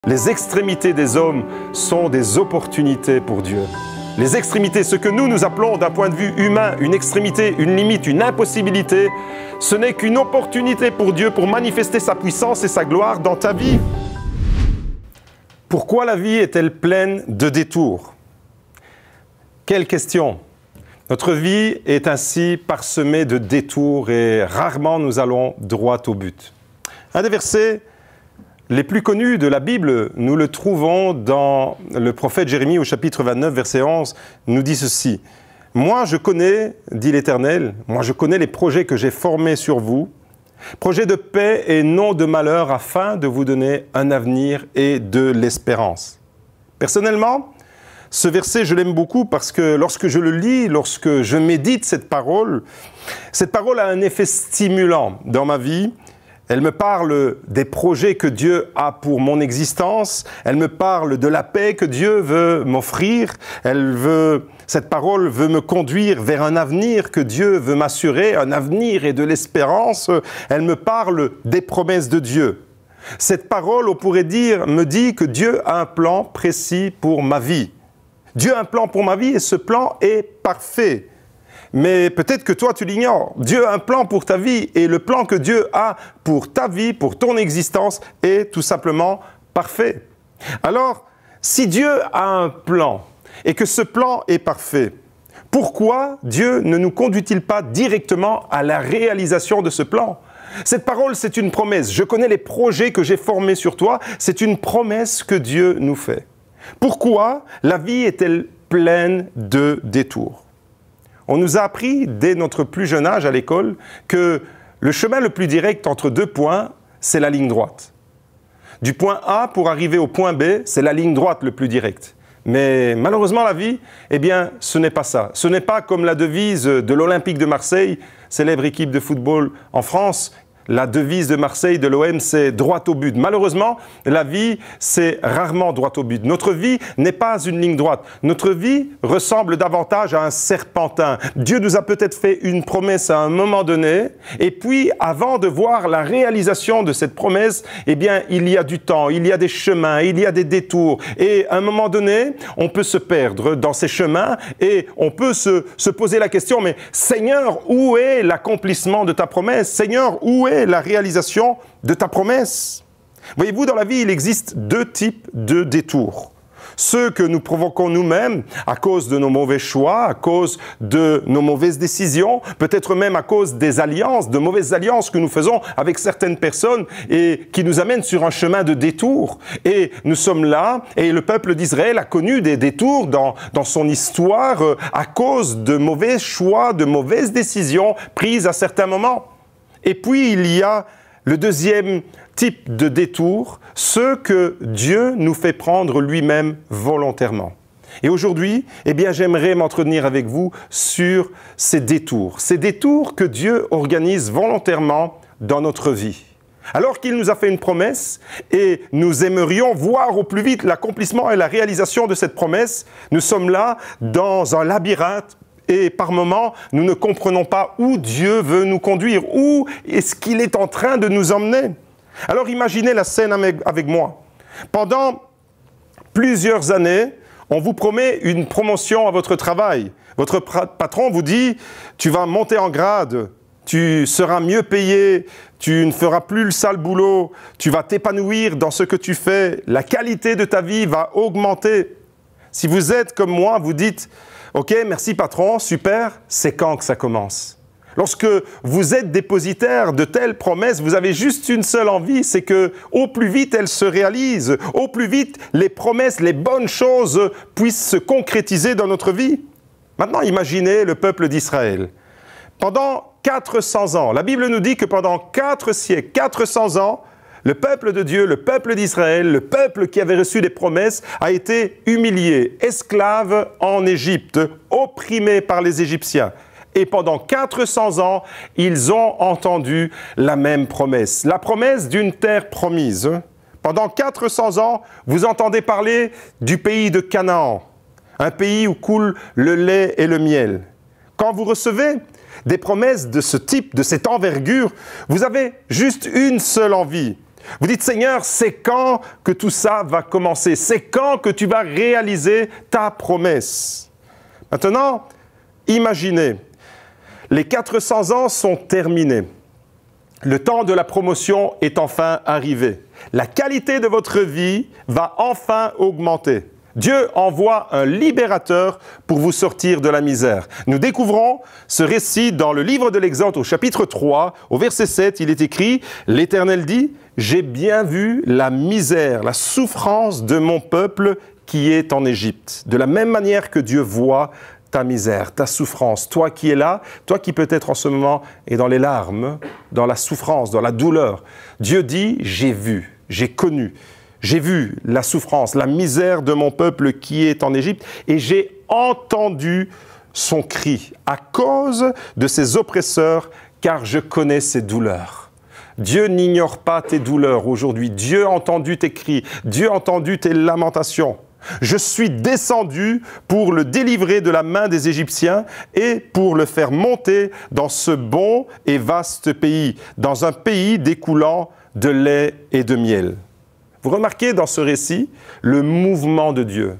Les extrémités des hommes sont des opportunités pour Dieu. Les extrémités, ce que nous appelons d'un point de vue humain, une extrémité, une limite, une impossibilité, ce n'est qu'une opportunité pour Dieu pour manifester sa puissance et sa gloire dans ta vie. Pourquoi la vie est-elle pleine de détours? Quelle question! Notre vie est ainsi parsemée de détours et rarement nous allons droit au but. Un des versets les plus connus de la Bible, nous le trouvons dans le prophète Jérémie au chapitre 29, verset 11, nous dit ceci. « Moi je connais, dit l'Éternel, moi je connais les projets que j'ai formés sur vous, projets de paix et non de malheur, afin de vous donner un avenir et de l'espérance. » Personnellement, ce verset, je l'aime beaucoup parce que lorsque je le lis, lorsque je médite cette parole a un effet stimulant dans ma vie. Elle me parle des projets que Dieu a pour mon existence. Elle me parle de la paix que Dieu veut m'offrir. Cette parole veut me conduire vers un avenir que Dieu veut m'assurer, un avenir et de l'espérance. Elle me parle des promesses de Dieu. Cette parole, on pourrait dire, me dit que Dieu a un plan précis pour ma vie. Dieu a un plan pour ma vie et ce plan est parfait. Mais peut-être que toi, tu l'ignores. Dieu a un plan pour ta vie et le plan que Dieu a pour ta vie, pour ton existence, est tout simplement parfait. Alors, si Dieu a un plan et que ce plan est parfait, pourquoi Dieu ne nous conduit-il pas directement à la réalisation de ce plan? Cette parole, c'est une promesse. Je connais les projets que j'ai formés sur toi. C'est une promesse que Dieu nous fait. Pourquoi la vie est-elle pleine de détours? On nous a appris dès notre plus jeune âge à l'école que le chemin le plus direct entre deux points, c'est la ligne droite. Du point A pour arriver au point B, c'est la ligne droite le plus direct. Mais malheureusement, la vie, eh bien, ce n'est pas ça. Ce n'est pas comme la devise de l'Olympique de Marseille, célèbre équipe de football en France. La devise de Marseille, de l'OM, c'est droit au but. Malheureusement, la vie, c'est rarement droit au but. Notre vie n'est pas une ligne droite. Notre vie ressemble davantage à un serpentin. Dieu nous a peut-être fait une promesse à un moment donné, et puis, avant de voir la réalisation de cette promesse, eh bien, il y a du temps, il y a des chemins, il y a des détours. Et à un moment donné, on peut se perdre dans ces chemins, et on peut se poser la question, mais Seigneur, où est l'accomplissement de ta promesse? Seigneur, où est la réalisation de ta promesse? Voyez-vous, dans la vie, il existe deux types de détours. Ceux que nous provoquons nous-mêmes à cause de nos mauvais choix, à cause de nos mauvaises décisions, peut-être même à cause des alliances, de mauvaises alliances que nous faisons avec certaines personnes et qui nous amènent sur un chemin de détour. Et nous sommes là, et le peuple d'Israël a connu des détours dans son histoire à cause de mauvais choix, de mauvaises décisions prises à certains moments. Et puis, il y a le deuxième type de détour, ceux que Dieu nous fait prendre lui-même volontairement. Et aujourd'hui, eh bien, j'aimerais m'entretenir avec vous sur ces détours que Dieu organise volontairement dans notre vie. Alors qu'il nous a fait une promesse et nous aimerions voir au plus vite l'accomplissement et la réalisation de cette promesse, nous sommes là dans un labyrinthe. Et par moments, nous ne comprenons pas où Dieu veut nous conduire, où est-ce qu'il est en train de nous emmener. Alors imaginez la scène avec moi. Pendant plusieurs années, on vous promet une promotion à votre travail. Votre patron vous dit, tu vas monter en grade, tu seras mieux payé, tu ne feras plus le sale boulot, tu vas t'épanouir dans ce que tu fais, la qualité de ta vie va augmenter. Si vous êtes comme moi, vous dites, ok, merci patron, super, c'est quand que ça commence? Lorsque vous êtes dépositaire de telles promesses, vous avez juste une seule envie, c'est que au plus vite elles se réalisent, au plus vite les promesses, les bonnes choses puissent se concrétiser dans notre vie. Maintenant, imaginez le peuple d'Israël. Pendant 400 ans, la Bible nous dit que pendant 4 siècles, 400 ans, le peuple de Dieu, le peuple d'Israël, le peuple qui avait reçu des promesses, a été humilié, esclave en Égypte, opprimé par les Égyptiens. Et pendant 400 ans, ils ont entendu la même promesse, la promesse d'une terre promise. Pendant 400 ans, vous entendez parler du pays de Canaan, un pays où coule le lait et le miel. Quand vous recevez des promesses de ce type, de cette envergure, vous avez juste une seule envie, Vous dites, Seigneur, c'est quand que tout ça va commencer? C'est quand que tu vas réaliser ta promesse? Maintenant, imaginez, les 400 ans sont terminés. Le temps de la promotion est enfin arrivé. La qualité de votre vie va enfin augmenter. Dieu envoie un libérateur pour vous sortir de la misère. Nous découvrons ce récit dans le livre de l'Exode au chapitre 3, au verset 7, il est écrit « L'Éternel dit, j'ai bien vu la misère, la souffrance de mon peuple qui est en Égypte. » De la même manière que Dieu voit ta misère, ta souffrance, toi qui es là, toi qui peut-être en ce moment est dans les larmes, dans la souffrance, dans la douleur. Dieu dit, j'ai vu, j'ai connu. J'ai vu la souffrance, la misère de mon peuple qui est en Égypte et j'ai entendu son cri à cause de ses oppresseurs, car je connais ses douleurs. Dieu n'ignore pas tes douleurs aujourd'hui. Dieu a entendu tes cris. Dieu a entendu tes lamentations. Je suis descendu pour le délivrer de la main des Égyptiens et pour le faire monter dans ce bon et vaste pays, dans un pays découlant de lait et de miel. Vous remarquez dans ce récit le mouvement de Dieu.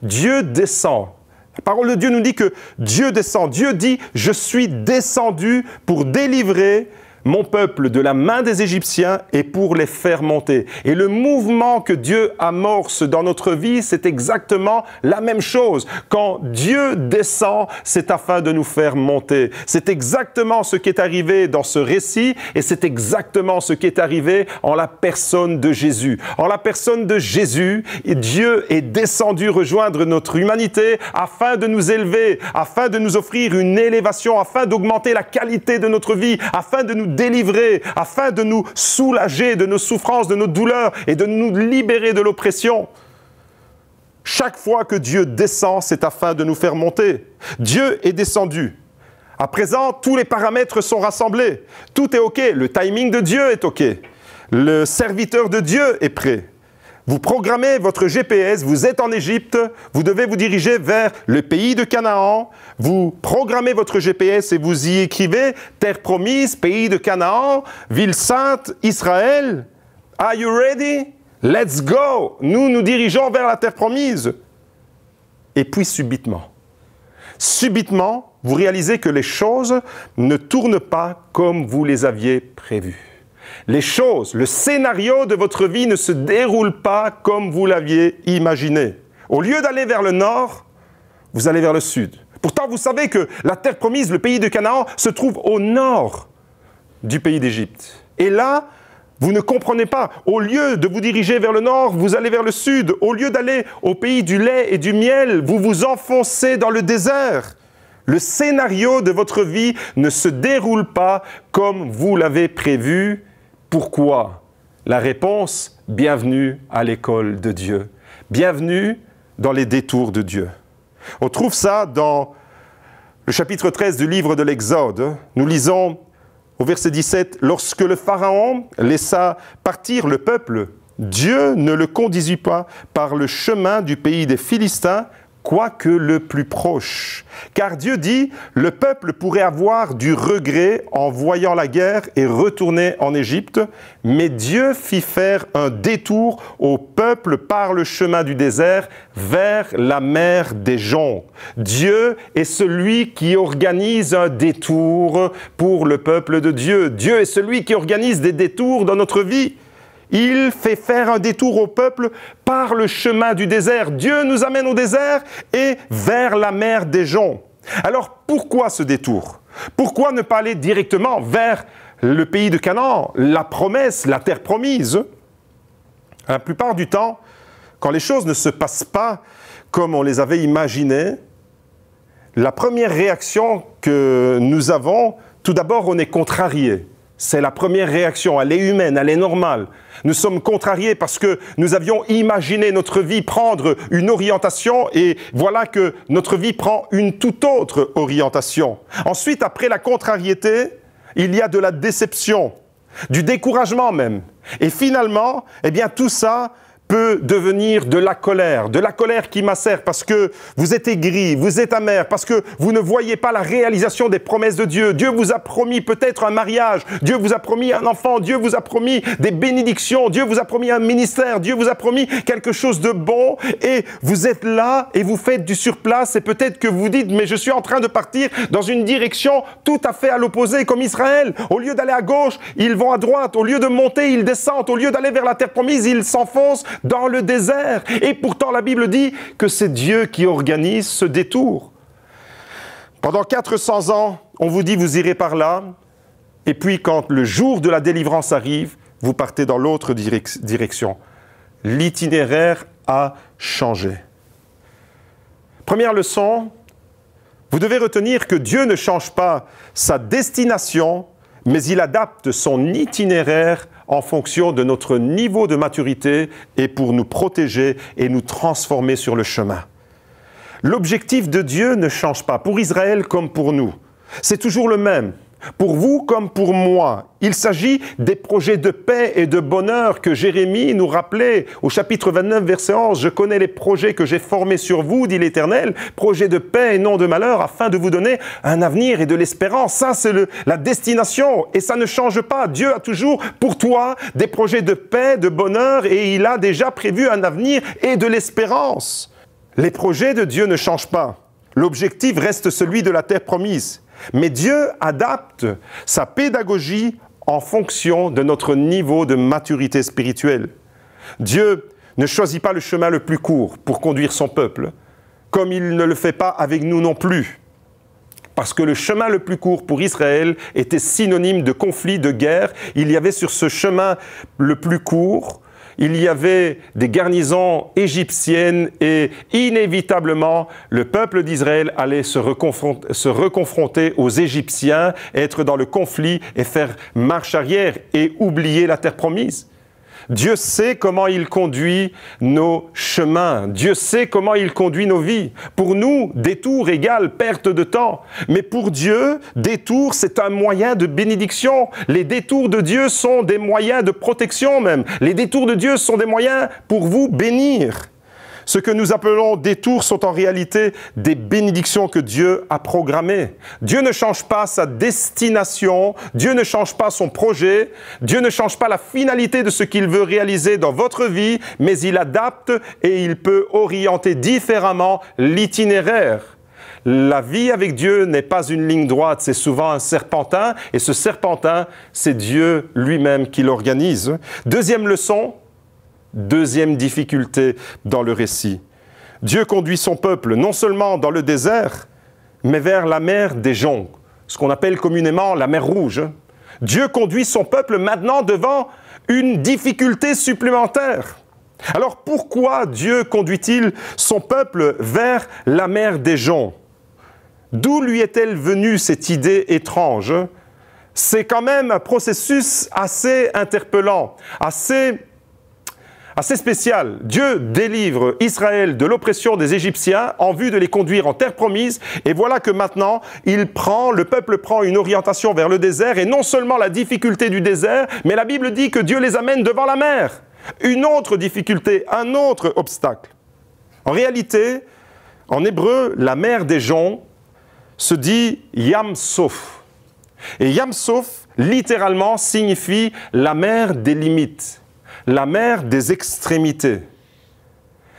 Dieu descend. La parole de Dieu nous dit que Dieu descend. Dieu dit, je suis descendu pour délivrer mon peuple de la main des Égyptiens et pour les faire monter. Et le mouvement que Dieu amorce dans notre vie, c'est exactement la même chose. Quand Dieu descend, c'est afin de nous faire monter. C'est exactement ce qui est arrivé dans ce récit et c'est exactement ce qui est arrivé en la personne de Jésus. En la personne de Jésus, Dieu est descendu rejoindre notre humanité afin de nous élever, afin de nous offrir une élévation, afin d'augmenter la qualité de notre vie, afin de nous délivrer, afin de nous soulager de nos souffrances, de nos douleurs et de nous libérer de l'oppression. Chaque fois que Dieu descend, c'est afin de nous faire monter. Dieu est descendu. À présent, tous les paramètres sont rassemblés. Tout est OK. Le timing de Dieu est OK. Le serviteur de Dieu est prêt. Vous programmez votre GPS, vous êtes en Égypte, vous devez vous diriger vers le pays de Canaan. Vous programmez votre GPS et vous y écrivez « Terre promise, pays de Canaan, ville sainte, Israël. Are you ready? Let's go !» Nous nous dirigeons vers la terre promise. Et puis subitement, vous réalisez que les choses ne tournent pas comme vous les aviez prévues. Les choses, le scénario de votre vie ne se déroule pas comme vous l'aviez imaginé. Au lieu d'aller vers le nord, vous allez vers le sud. Pourtant, vous savez que la terre promise, le pays de Canaan, se trouve au nord du pays d'Égypte. Et là, vous ne comprenez pas. Au lieu de vous diriger vers le nord, vous allez vers le sud. Au lieu d'aller au pays du lait et du miel, vous vous enfoncez dans le désert. Le scénario de votre vie ne se déroule pas comme vous l'avez prévu. Pourquoi? La réponse, bienvenue à l'école de Dieu. Bienvenue dans les détours de Dieu. On trouve ça dans le chapitre 13 du livre de l'Exode. Nous lisons au verset 17, « Lorsque le Pharaon laissa partir le peuple, Dieu ne le conduisit pas par le chemin du pays des Philistins, quoique le plus proche. Car Dieu dit, le peuple pourrait avoir du regret en voyant la guerre et retourner en Égypte, mais Dieu fit faire un détour au peuple par le chemin du désert vers la mer des joncs. Dieu est celui qui organise un détour pour le peuple de Dieu. Dieu est celui qui organise des détours dans notre vie. Il fait faire un détour au peuple par le chemin du désert. Dieu nous amène au désert et vers la mer des joncs. Alors, pourquoi ce détour? Pourquoi ne pas aller directement vers le pays de Canaan, la promesse, la terre promise? La plupart du temps, quand les choses ne se passent pas comme on les avait imaginées, la première réaction que nous avons, tout d'abord, on est contrarié. C'est la première réaction, elle est humaine, elle est normale. Nous sommes contrariés parce que nous avions imaginé notre vie prendre une orientation et voilà que notre vie prend une toute autre orientation. Ensuite, après la contrariété, il y a de la déception, du découragement même. Et finalement, eh bien, tout ça peut devenir de la colère qui macère parce que vous êtes aigri, vous êtes amer, parce que vous ne voyez pas la réalisation des promesses de Dieu. Dieu vous a promis peut-être un mariage, Dieu vous a promis un enfant, Dieu vous a promis des bénédictions, Dieu vous a promis un ministère, Dieu vous a promis quelque chose de bon et vous êtes là et vous faites du surplace et peut-être que vous dites mais je suis en train de partir dans une direction tout à fait à l'opposé comme Israël. Au lieu d'aller à gauche, ils vont à droite. Au lieu de monter, ils descendent. Au lieu d'aller vers la terre promise, ils s'enfoncent dans le désert. Et pourtant, la Bible dit que c'est Dieu qui organise ce détour. Pendant 400 ans, on vous dit vous irez par là. Et puis, quand le jour de la délivrance arrive, vous partez dans l'autre direction. L'itinéraire a changé. Première leçon, vous devez retenir que Dieu ne change pas sa destination, mais il adapte son itinéraire en fonction de notre niveau de maturité et pour nous protéger et nous transformer sur le chemin. L'objectif de Dieu ne change pas, pour Israël comme pour nous. C'est toujours le même. Pour vous comme pour moi, il s'agit des projets de paix et de bonheur que Jérémie nous rappelait au chapitre 29, verset 11. « Je connais les projets que j'ai formés sur vous, dit l'Éternel, projets de paix et non de malheur, afin de vous donner un avenir et de l'espérance. » Ça, c'est la destination et ça ne change pas. Dieu a toujours pour toi des projets de paix, de bonheur et il a déjà prévu un avenir et de l'espérance. Les projets de Dieu ne changent pas. L'objectif reste celui de la terre promise. Mais Dieu adapte sa pédagogie en fonction de notre niveau de maturité spirituelle. Dieu ne choisit pas le chemin le plus court pour conduire son peuple, comme il ne le fait pas avec nous non plus. Parce que le chemin le plus court pour Israël était synonyme de conflit, de guerre. Il y avait sur ce chemin le plus court, il y avait des garnisons égyptiennes et inévitablement, le peuple d'Israël allait se reconfronter aux Égyptiens, être dans le conflit et faire marche arrière et oublier la terre promise. Dieu sait comment il conduit nos chemins. Dieu sait comment il conduit nos vies. Pour nous, détour égale perte de temps. Mais pour Dieu, détour, c'est un moyen de bénédiction. Les détours de Dieu sont des moyens de protection même. Les détours de Dieu sont des moyens pour vous bénir. Ce que nous appelons détours sont en réalité des bénédictions que Dieu a programmées. Dieu ne change pas sa destination, Dieu ne change pas son projet, Dieu ne change pas la finalité de ce qu'il veut réaliser dans votre vie, mais il adapte et il peut orienter différemment l'itinéraire. La vie avec Dieu n'est pas une ligne droite, c'est souvent un serpentin, et ce serpentin, c'est Dieu lui-même qui l'organise. Deuxième leçon, deuxième difficulté dans le récit. Dieu conduit son peuple non seulement dans le désert, mais vers la mer des joncs, ce qu'on appelle communément la mer Rouge. Dieu conduit son peuple maintenant devant une difficulté supplémentaire. Alors pourquoi Dieu conduit-il son peuple vers la mer des joncs? D'où lui est-elle venue cette idée étrange? C'est quand même un processus assez interpellant, assez spécial. Dieu délivre Israël de l'oppression des Égyptiens en vue de les conduire en terre promise. Et voilà que maintenant, le peuple prend une orientation vers le désert. Et non seulement la difficulté du désert, mais la Bible dit que Dieu les amène devant la mer. Une autre difficulté, un autre obstacle. En réalité, en hébreu, la mer des joncs se dit Yam Sof. Et Yam Sof, littéralement, signifie la mer des limites. La mer des extrémités.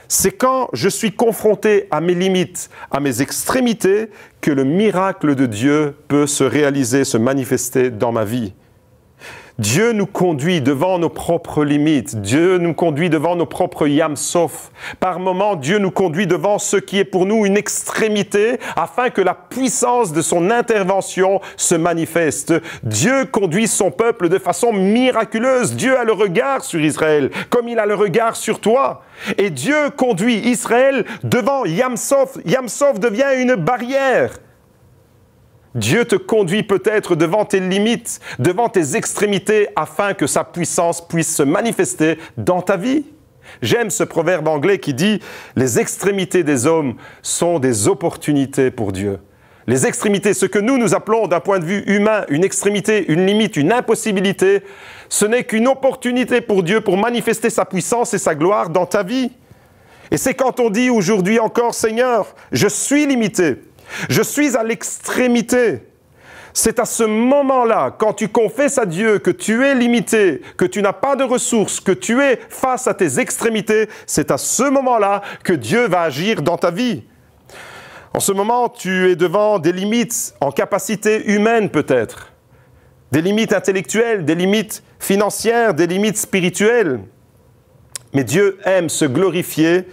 C'est quand je suis confronté à mes limites, à mes extrémités, que le miracle de Dieu peut se réaliser, se manifester dans ma vie. Dieu nous conduit devant nos propres limites. Dieu nous conduit devant nos propres Yam Sof. Par moments, Dieu nous conduit devant ce qui est pour nous une extrémité afin que la puissance de son intervention se manifeste. Dieu conduit son peuple de façon miraculeuse. Dieu a le regard sur Israël comme il a le regard sur toi. Et Dieu conduit Israël devant Yam Sof. Yam Sof devient une barrière. Dieu te conduit peut-être devant tes limites, devant tes extrémités, afin que sa puissance puisse se manifester dans ta vie. J'aime ce proverbe anglais qui dit « Les extrémités des hommes sont des opportunités pour Dieu. Les extrémités, ce que nous appelons d'un point de vue humain, une extrémité, une limite, une impossibilité, ce n'est qu'une opportunité pour Dieu pour manifester sa puissance et sa gloire dans ta vie. Et c'est quand on dit aujourd'hui encore, Seigneur, je suis limité, je suis à l'extrémité. C'est à ce moment-là, quand tu confesses à Dieu que tu es limité, que tu n'as pas de ressources, que tu es face à tes extrémités, c'est à ce moment-là que Dieu va agir dans ta vie. En ce moment, tu es devant des limites en capacité humaine peut-être, des limites intellectuelles, des limites financières, des limites spirituelles. Mais Dieu aime se glorifier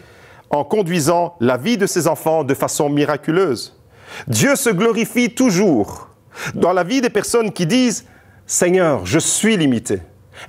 en conduisant la vie de ses enfants de façon miraculeuse. Dieu se glorifie toujours dans la vie des personnes qui disent « Seigneur, je suis limité ».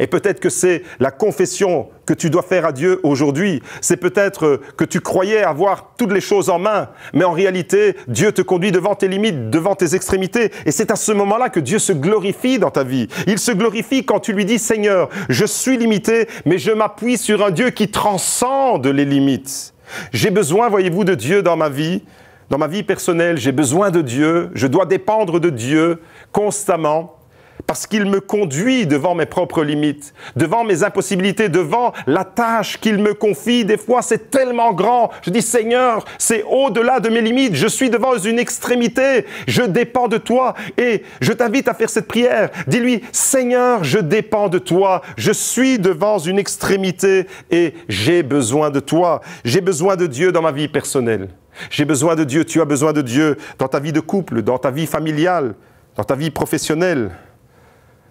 Et peut-être que c'est la confession que tu dois faire à Dieu aujourd'hui. C'est peut-être que tu croyais avoir toutes les choses en main, mais en réalité, Dieu te conduit devant tes limites, devant tes extrémités. Et c'est à ce moment-là que Dieu se glorifie dans ta vie. Il se glorifie quand tu lui dis « Seigneur, je suis limité, mais je m'appuie sur un Dieu qui transcende les limites. J'ai besoin, voyez-vous, de Dieu dans ma vie personnelle, j'ai besoin de Dieu, je dois dépendre de Dieu constamment. Parce qu'il me conduit devant mes propres limites, devant mes impossibilités, devant la tâche qu'il me confie. Des fois, c'est tellement grand. Je dis, Seigneur, c'est au-delà de mes limites. Je suis devant une extrémité. Je dépends de toi. Et je t'invite à faire cette prière. Dis-lui, Seigneur, je dépends de toi. Je suis devant une extrémité et j'ai besoin de toi. J'ai besoin de Dieu dans ma vie personnelle. J'ai besoin de Dieu. Tu as besoin de Dieu dans ta vie de couple, dans ta vie familiale, dans ta vie professionnelle.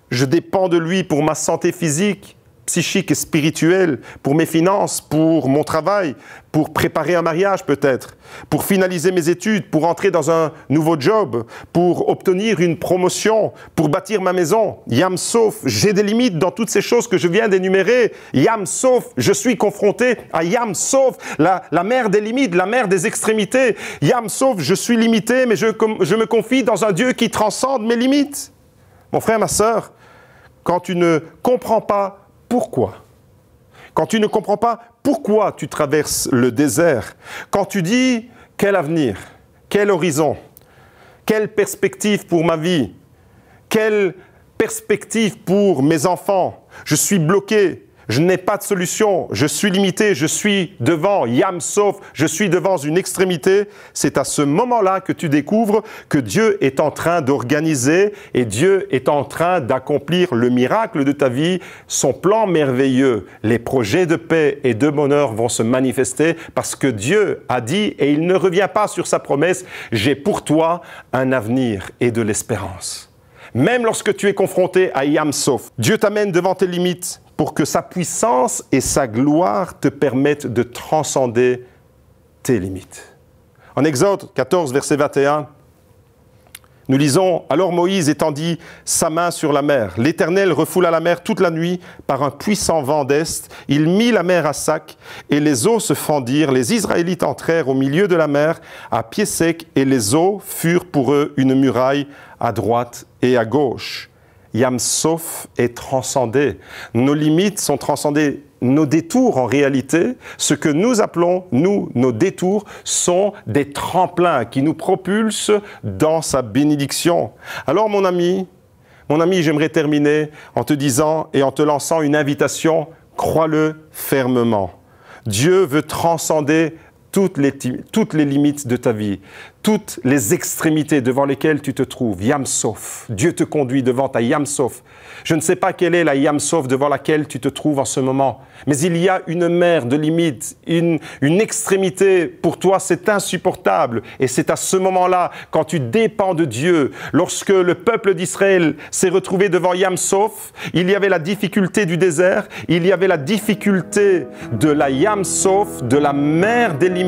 Je dépends de lui pour ma santé physique, psychique et spirituelle, pour mes finances, pour mon travail, pour préparer un mariage peut-être, pour finaliser mes études, pour entrer dans un nouveau job, pour obtenir une promotion, pour bâtir ma maison. Yam sauf, j'ai des limites dans toutes ces choses que je viens d'énumérer. Yam sauf, je suis confronté à Yam sauf, la mer des limites, la mer des extrémités. Yam sauf, je suis limité, mais je me confie dans un Dieu qui transcende mes limites. Mon frère, ma sœur, quand tu ne comprends pas pourquoi, quand tu ne comprends pas pourquoi tu traverses le désert, quand tu dis quel avenir, quel horizon, quelle perspective pour ma vie, quelle perspective pour mes enfants, je suis bloqué, je n'ai pas de solution, je suis limité, je suis devant Yam sauf, je suis devant une extrémité. C'est à ce moment-là que tu découvres que Dieu est en train d'organiser et Dieu est en train d'accomplir le miracle de ta vie, son plan merveilleux. Les projets de paix et de bonheur vont se manifester parce que Dieu a dit, et il ne revient pas sur sa promesse, j'ai pour toi un avenir et de l'espérance. Même lorsque tu es confronté à Yam sauf, Dieu t'amène devant tes limites pour que sa puissance et sa gloire te permettent de transcender tes limites. En Exode 14, verset 21, nous lisons « Alors Moïse étendit sa main sur la mer. L'Éternel refoula la mer toute la nuit par un puissant vent d'est. Il mit la mer à sac et les eaux se fendirent. Les Israélites entrèrent au milieu de la mer à pied sec et les eaux furent pour eux une muraille à droite et à gauche. » Yam sauf est transcendé. Nos limites sont transcendées. Nos détours, en réalité, ce que nous appelons, nos détours, sont des tremplins qui nous propulsent dans sa bénédiction. Alors, mon ami, j'aimerais terminer en te disant et en te lançant une invitation, crois-le fermement. Dieu veut transcender toutes les limites de ta vie, toutes les extrémités devant lesquelles tu te trouves. Yam sauf. Dieu te conduit devant ta Yam sauf. Je ne sais pas quelle est la Yam sauf devant laquelle tu te trouves en ce moment, mais il y a une mer de limites, une extrémité. Pour toi, c'est insupportable. Et c'est à ce moment-là, quand tu dépends de Dieu, lorsque le peuple d'Israël s'est retrouvé devant Yam sauf, il y avait la difficulté du désert, il y avait la difficulté de la Yam sauf, de la mer des limites.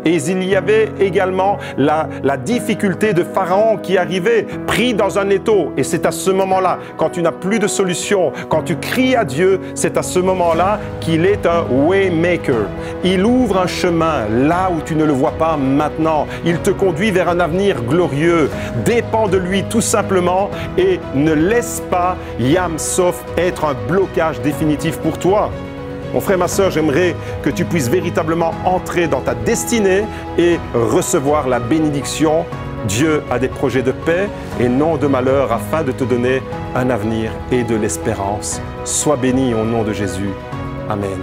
Et il y avait également la difficulté de Pharaon qui arrivait, pris dans un étau. Et c'est à ce moment-là, quand tu n'as plus de solution, quand tu cries à Dieu, c'est à ce moment-là qu'il est un waymaker. Il ouvre un chemin là où tu ne le vois pas maintenant. Il te conduit vers un avenir glorieux. Dépends de lui tout simplement et ne laisse pas Yam sauf être un blocage définitif pour toi. Mon frère, ma sœur, j'aimerais que tu puisses véritablement entrer dans ta destinée et recevoir la bénédiction Dieu a des projets de paix et non de malheur afin de te donner un avenir et de l'espérance. Sois béni au nom de Jésus. Amen.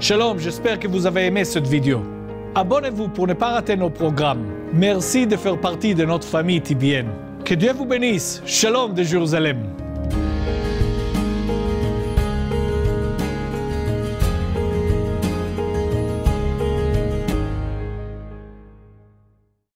Shalom, j'espère que vous avez aimé cette vidéo. Abonnez-vous pour ne pas rater nos programmes. Merci de faire partie de notre famille TBN. Que Dieu vous bénisse. Shalom de Jérusalem.